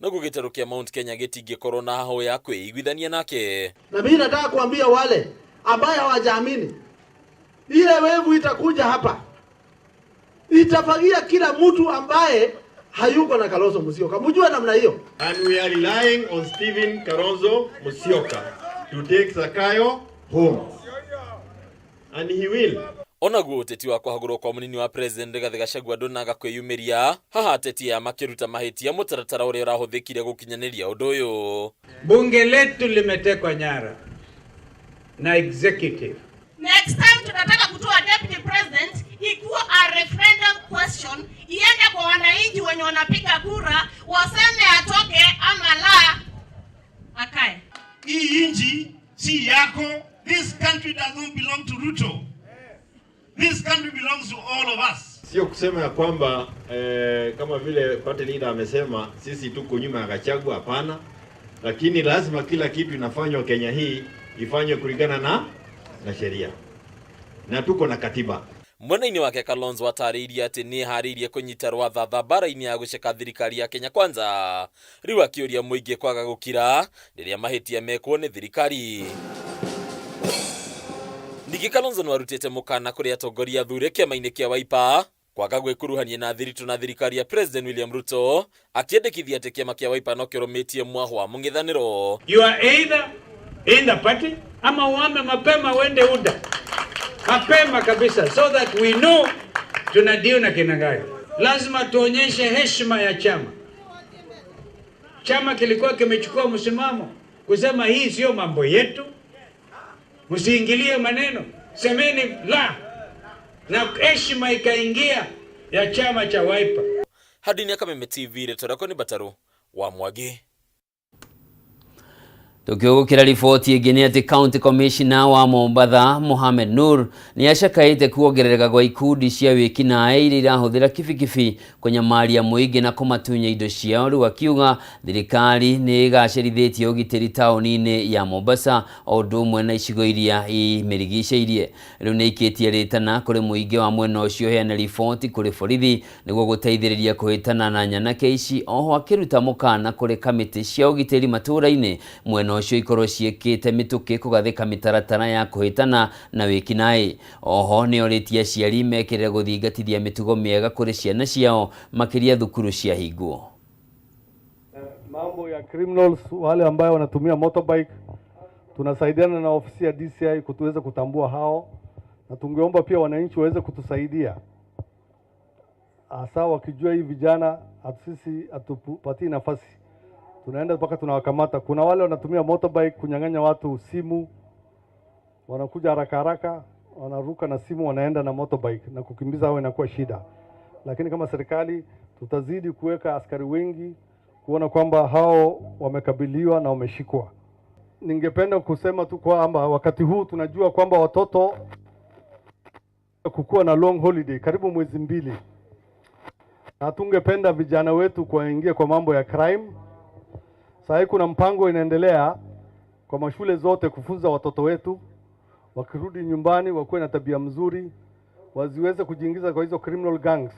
na gugitarukia Mount Kenya getige corona ho ya kwiguithania nake. Na mimi nataka kuambia wale ambao hawajaamini, ile wevu itakuja hapa, itafagia kila mtu ambaye hayuko na Kalonzo Musyoka. Mjue namna hiyo. And we are relying on Stephen Kalonzo Musyoka to take Zakayo home. And he will. Onaguo uteti wa kuhagurwo kwa munini wa president Rigathi Gachagua ndonaga kwiyumiria haha ateti ya makiruta mahitia mutaratara uria urahuthikire gukinyaniria undu uyu. Bunge letu limetekwa nyara na executive. Next time tunataka kutoa deputy president ikuwa a referendum question, iende kwa wananchi wenye wanapiga kura waseme atoke ama la akae. Hii nchi si yako. This country does not belong to Ruto. This country belongs to all of us. Sio kusema ya kwamba kama vile party leader amesema sisi tuko nyuma ya Gachagua, hapana. Lakini lazima kila kitu inafanywa Kenya hii ifanywe kulingana na sheria. Na tuko na katiba. Mwena-ini wake Kalonzo atariirie ati ni hariirie kunyita rwatha bara-ini ya guceka thirikari ya Kenya Kwanza, riu akiuria muingi kwaga gukira riria mahitia mekwo ni thirikari. Ningĩ Kalonzo no arutĩte mũkana kũrĩ atongoria athure kĩama-inĩ kĩa Wiper kwaga gwĩkuruhania na thiritu na thirikari ya President William Ruto, akĩendekithia atĩ kĩama kĩa Wiper no kĩrũmĩtie mwahwa mũng'ethanĩro. You are either in the party ama uame mapema wende UDA. Mapema kabisa, so that we know tunadio na kinagari. Lazima tuonyeshe heshima ya chama. Chama kilikuwa kimechukua msimamo kusema hii sio mambo yetu. Msiingilie maneno, semeni la, na heshima ikaingia ya chama cha Wiper. Hadi ni Kameme TV retorako ni Bataru wa Mwagi. Tukigukira riboti ingĩ ati County Commissioner wa Mombasa Mohamed Nur ni acakaite kuongerereka kwa ikundi cia wĩkinaĩ iria irahuthira kibikibi kunyamaria muingi na kumatunya indo ciao, riu akiuga thirikari ni igacerithĩtie ũgitĩri taũni-inĩ ya Mombasa o ũndũ ũmwe na icigo iria imirigicĩirie. Riu nĩ ikĩtie rĩtana kũrĩ muingi wa mwena ũcio heana riboti kũrĩ borithi nĩguo gũteithĩrĩria kũhĩtana na nyanake ici, oho akĩruta mũkana kũrĩ kamĩtĩ cia ũgitĩri matũũra-inĩ mwena ucio ikorwo ciĩkĩte mĩtũkĩ kũgathĩka mĩtaratara ya kũhĩtana na wĩkinaĩ. Oho nĩ orĩtie aciari mekĩrĩre gũthingatithia mĩtugo mĩega kũrĩ ciana ciao makĩria thukuru cia hingwo. Mambo ya criminals wale ambao wanatumia motorbike, tunasaidiana na ofisi ya DCI kutuweza kutambua hao, na tungeomba pia wananchi waweze kutusaidia hasa wakijua hii vijana sisi atupatie nafasi, tunaenda mpaka tunawakamata. Kuna wale wanatumia motorbike kunyang'anya watu simu, wanakuja haraka haraka, wanaruka na simu, wanaenda na motorbike na kukimbiza, hao inakuwa shida. Lakini kama serikali tutazidi kuweka askari wengi kuona kwamba hao wamekabiliwa na wameshikwa. Ningependa kusema tu kwamba wakati huu tunajua kwamba watoto kukua na long holiday karibu mwezi 2, na tungependa vijana wetu kuingia kwa mambo ya crime. Sasa kuna mpango inaendelea kwa mashule zote kufunza watoto wetu wakirudi nyumbani wakuwe na tabia mzuri, waziweze kujiingiza kwa hizo criminal gangs.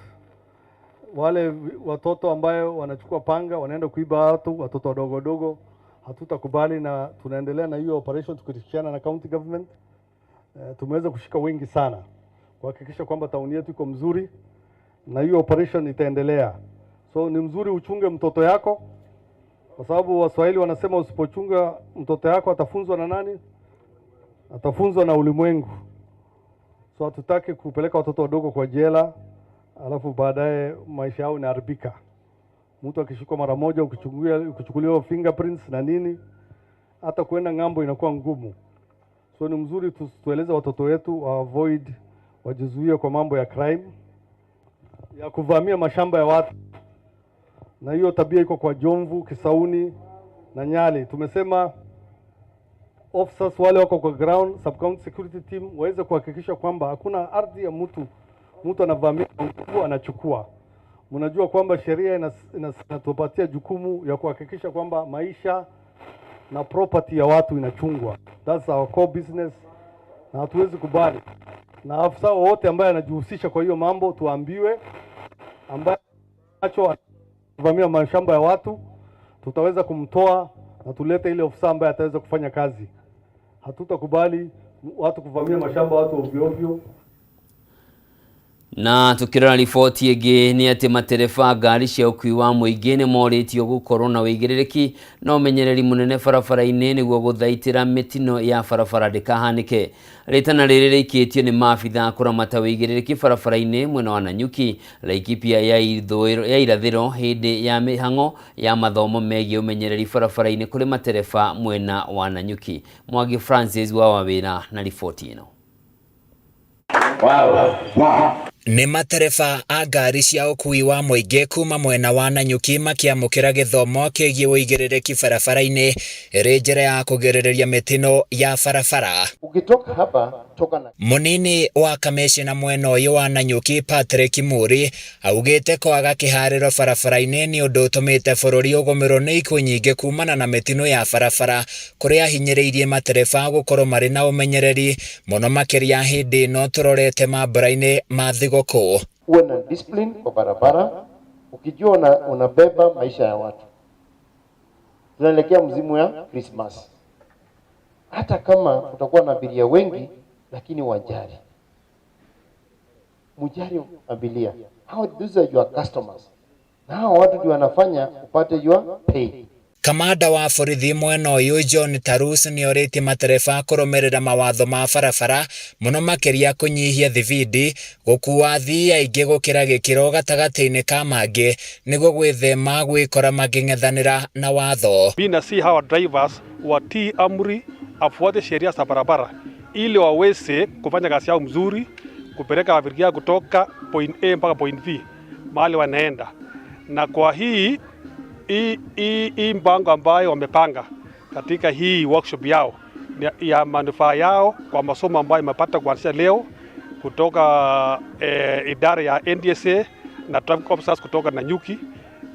Wale watoto ambayo wanachukua panga wanaenda kuiba watoto wadogo wadogo, hatutakubali, na tunaendelea na hiyo operation tukishirikiana na county government. Tumeweza kushika wengi sana kuhakikisha kwamba tauni yetu iko mzuri, na hiyo operation itaendelea. So ni mzuri uchunge mtoto yako, kwa sababu Waswahili wanasema usipochunga mtoto yako atafunzwa na nani? Atafunzwa na ulimwengu. So hatutaki kupeleka watoto wadogo kwa jela alafu baadaye maisha yao inaharibika. Mtu akishikwa mara moja, ukichukuliwa fingerprints na nini, hata kuenda ngambo inakuwa ngumu. So ni mzuri tueleze watoto wetu wa avoid, wajizuie kwa mambo ya crime, ya kuvamia mashamba ya watu. Na hiyo tabia iko kwa Jomvu, Kisauni na Nyali. Tumesema officers wale wako kwa ground, sub-county security team, waweze kuhakikisha kwamba hakuna ardhi ya mtu anavamia nguvu anachukua. Mnajua kwamba sheria inatupatia jukumu ya kuhakikisha kwamba maisha na property ya watu inachungwa. That's our core business, na hatuwezi kubali. Na afisa wote ambaye anajihusisha kwa hiyo mambo tuambiwe, ambaye anacho vamia mashamba ya watu, tutaweza kumtoa na tulete ile ofisa ambaye ataweza kufanya kazi. Hatutakubali watu kuvamia mashamba watu ovyo ovyo. Na tukirora riboti ĩngĩ nĩ atĩ matereba ngari cia ũkui wa mũingĩ nĩ moritio gũkorwo na wĩigĩrĩrĩki na ũmenyereri mũnene barabara-inĩ nĩguo gũthaitĩra mĩtino ya barabara ndĩkahanĩke. Rĩtana rĩrĩ rĩikĩtio nĩ maabitha kũramata wĩigĩrĩrĩki barabara-inĩ mwena wa Nanyuki, Laikipia ya irathĩro hĩndĩ ya mĩhang'o ya mathomo megiĩ ũmenyereri barabara-inĩ kũrĩ matereba mwena wa Nanyuki. Mwangi Francis wa wawĩra na riboti ĩno. Nĩ matereba a ngari cia ũkui wa mũingĩ kuma mwena wa Nanyuki makĩamũkĩra gĩthomo kĩgiĩ wĩigĩrĩrĩki barabara-inĩ ĩrĩ njĩra ya kũgirĩrĩria mĩtino ya barabara. Ukitoka hapa toka na Mũnini wa kamishna mwena ũyũ wa Nanyuki Patrick Muri augĩte kwaga kĩharĩro barabara-inĩ nĩ ũndũ ũtũmĩte bũrũri ũgũmĩrwo nĩ ikuũ nyingĩ kumana na mĩtino ya barabara, kũrĩa ahinyĩrĩirie matereba gũkorwo marĩ na ũmenyereri mũno makĩria hĩndĩ ĩno tũrorete mambura-inĩ ma thigũkũ. uwe na discipline kwa barabara, ukijua unabeba maisha ya watu. Tunaelekea mzimu ya Christmas. Hata kama utakuwa na abiria wengi, lakini wajari. Mujari abiria. Those are your customers. Na hao watu ndio wanafanya upate your pay. Kamanda wa borithi mwena ũyũ John Tarus nĩ orĩtie matereba kũrũmĩrĩra mawatho ma barabara mũno makĩria kũnyihia thibindi, gũkua athii aingĩ gũkĩra gĩkĩro gatagatĩ-inĩ ka mangĩ nĩguo gwĩthema gwĩkora makĩng'ethanĩra na watho. Mimi nasihi hawa drivers watii amri, afuate sheria za barabara ili waweze kufanya kazi yao mzuri, kupeleka abiria kutoka point A mpaka point B mahali wanaenda. Na kwa hii mpango ambayo wamepanga katika hii workshop yao ya manufaa yao kwa masomo ambayo imepata kuanzia leo kutoka idara ya NDSA na traffic officers kutoka Nanyuki.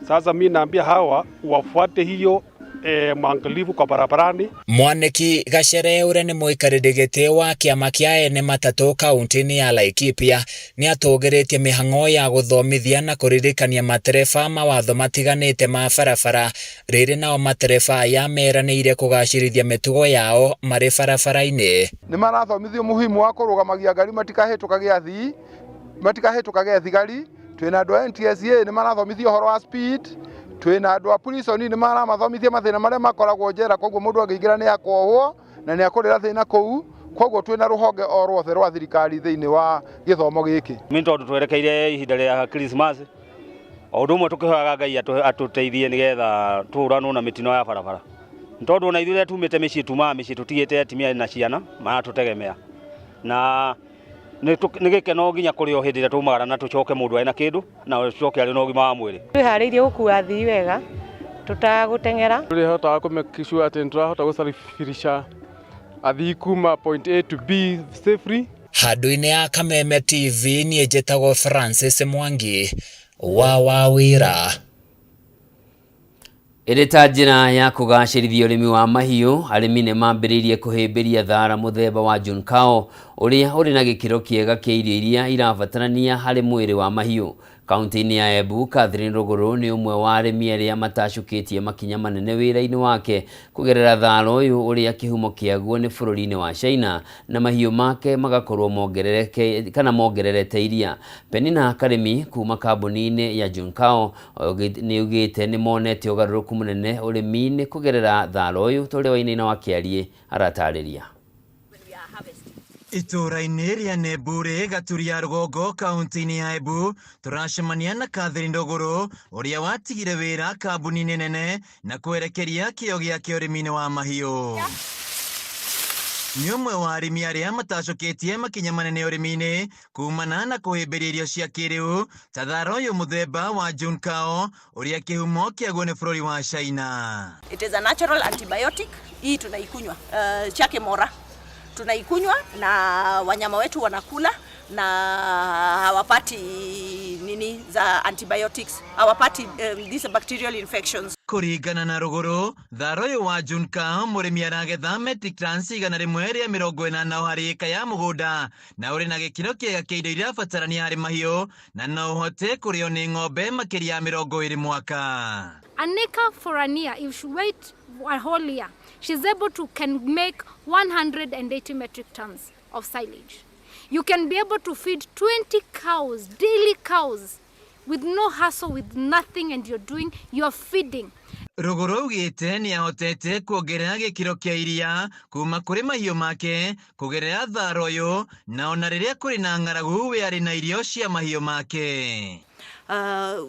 Sasa mimi naambia hawa wafuate hiyo mwangalifu kwa barabarani. Mwaniki Gachere ũrĩa nĩ mũikarĩri gĩtĩ wa kĩama kĩa ene matatũ kaunti-inĩ ya Laikipia nĩ atũgĩrĩtie mĩhang'o ya gũthomithia na kũririkania matereba mawatho matiganĩte ma barabara, rĩrĩ nao matereba aya meranĩire kũgacĩrithia mĩtugo yao marĩ barabara-inĩ. Nĩ marathomithio muhimu wa kũrũgamagia ngari matikahĩtũkage athii, matikahĩtũkage thigari. Twĩna andũ a NTSA nĩ marathomithio ũhoro wa speed. Twĩna andũ a police nĩ maramathomithia mathĩna marĩa makoragwo njera, koguo mũndũ angĩingĩra nĩ akohwo na nĩ akũrĩra thĩna kũu. Koguo twĩna rũhonge o rwothe rwa thirikari thĩinĩ wa gĩthomo gĩkĩ. Mimi tondũ twerekeire ihinda rĩa Christmas, o ũndũ ũmwe tũkĩhoyaga Ngai atũteithie nĩgetha tũhũranwo na mĩtino ya barabara. Tondũ ona ithuĩ tumĩte mĩciĩ tumaga mĩciĩ tũtigĩte atumia na ciana maratũtegemea. Na nĩ gĩkeno nginya kũrĩ o hĩndĩ ĩrĩa tũmagara na tũcoke mũndũ arĩ na kĩndũ na tũcoke arĩ na ũgima wa mwĩrĩ. Twĩharĩirie gũkua athii wega tutagũteng'era. Tũrĩhotaga kũmake sure atĩ nĩtũrahota gũsafirisha athii kuma point A to B safely. Handũ-inĩ ya Kameme TV niĩ njĩtagwo Francis Mwangi wa wawĩra. Ĩrĩ ta njĩra ya kũgacĩrithia ũrĩmi wa mahiũ, arĩmi nĩ mambĩrĩirie kũhĩmbĩria thara mũthemba wa Junkao ũrĩa ũrĩ na gĩkĩro kĩega kĩa irio iria irabatarania harĩ mwĩrĩ wa mahiũ. Kaunti-inĩ ya Embu, Catherine Rũgũrũ nĩ ũmwe wa arĩmi arĩa matacũkĩtie makinya manene wĩra-inĩ wake kũgerera thara ũyũ ũrĩa kĩhumo kĩaguo nĩ bũrũri-inĩ wa China na mahiũ make magakorwo mongererete iria. Penina Karĩmi kuma kambuni-inĩ ya Junkao nĩ ugĩte nĩ monete ũgarũrũku mũnene ũrĩmi-inĩ kũgerera thara ũyũ, tũrĩa Wainaina wa Kĩarie aratarĩria. Itũra-inĩ rĩa Nembure gaturi ya rũgongo kaunti-inĩ ya Embu tũracemania na Catherine Rũgũrũ ũrĩa watigire wĩra kambuni-inĩ nene na kwerekeria kĩo gĩake ũrĩmi-inĩ wa mahiũ. Nĩ ũmwe wa arĩmi arĩa matacũkĩtie makinya manene ũrĩmi-inĩ kumana na kũhĩmbĩria irio cia kĩrĩu ta thara ũyũ mũthemba wa Junkao ũrĩa kĩhumo kĩaguo nĩ bũrũri wa China. It is a natural antibiotic. Hii tunaikunywa chake mora. Tunaikunywa na wanyama wetu wanakula na hawapati nini za antibiotics, hawapati these bacterial infections. kuringana na ruguru tharo yo wa Junka murimi aragetha metric tons 180 harĩ eka ya mugunda na uri na gikiro kiega kia indo iria batarania harĩ mahiũ na no uhote kurio ni ng'ombe makiria 20 mwaka. An acre for an year, if she wait a whole year, she's able to can make 180 metric tons of silage. You can be able to feed 20 cows, daily cows, with no hassle, with nothing, and you're feeding. Ruguru ugite ni ahotete kuongerera gikiro kia iria kuma kuri mahiũ make kugerera tharo yo na ona riria kuri na ng'aragu we ari na irio cia mahiũ make.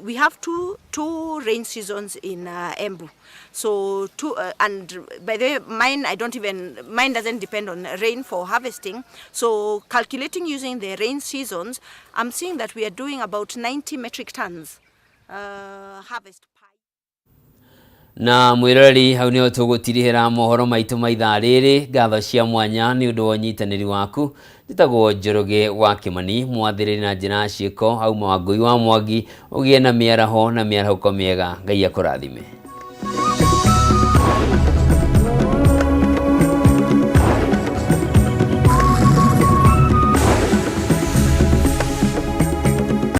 We have two rain seasons in Embu. So and by the way, mine doesn't depend on rain for harvesting. So calculating using the rain seasons, I'm seeing that we are doing about 90 metric tons harvest. Na mwirori hau nio tugutirihira mohoro maitu maithaa riri ngatho cia mwanya ni undu wa nyitaniri waku njitagwo Njoroge wa Kimani mwathiriri na njira ciiko au Wangui wa Mwangi ugie na miaraho miega Ngai akurathime.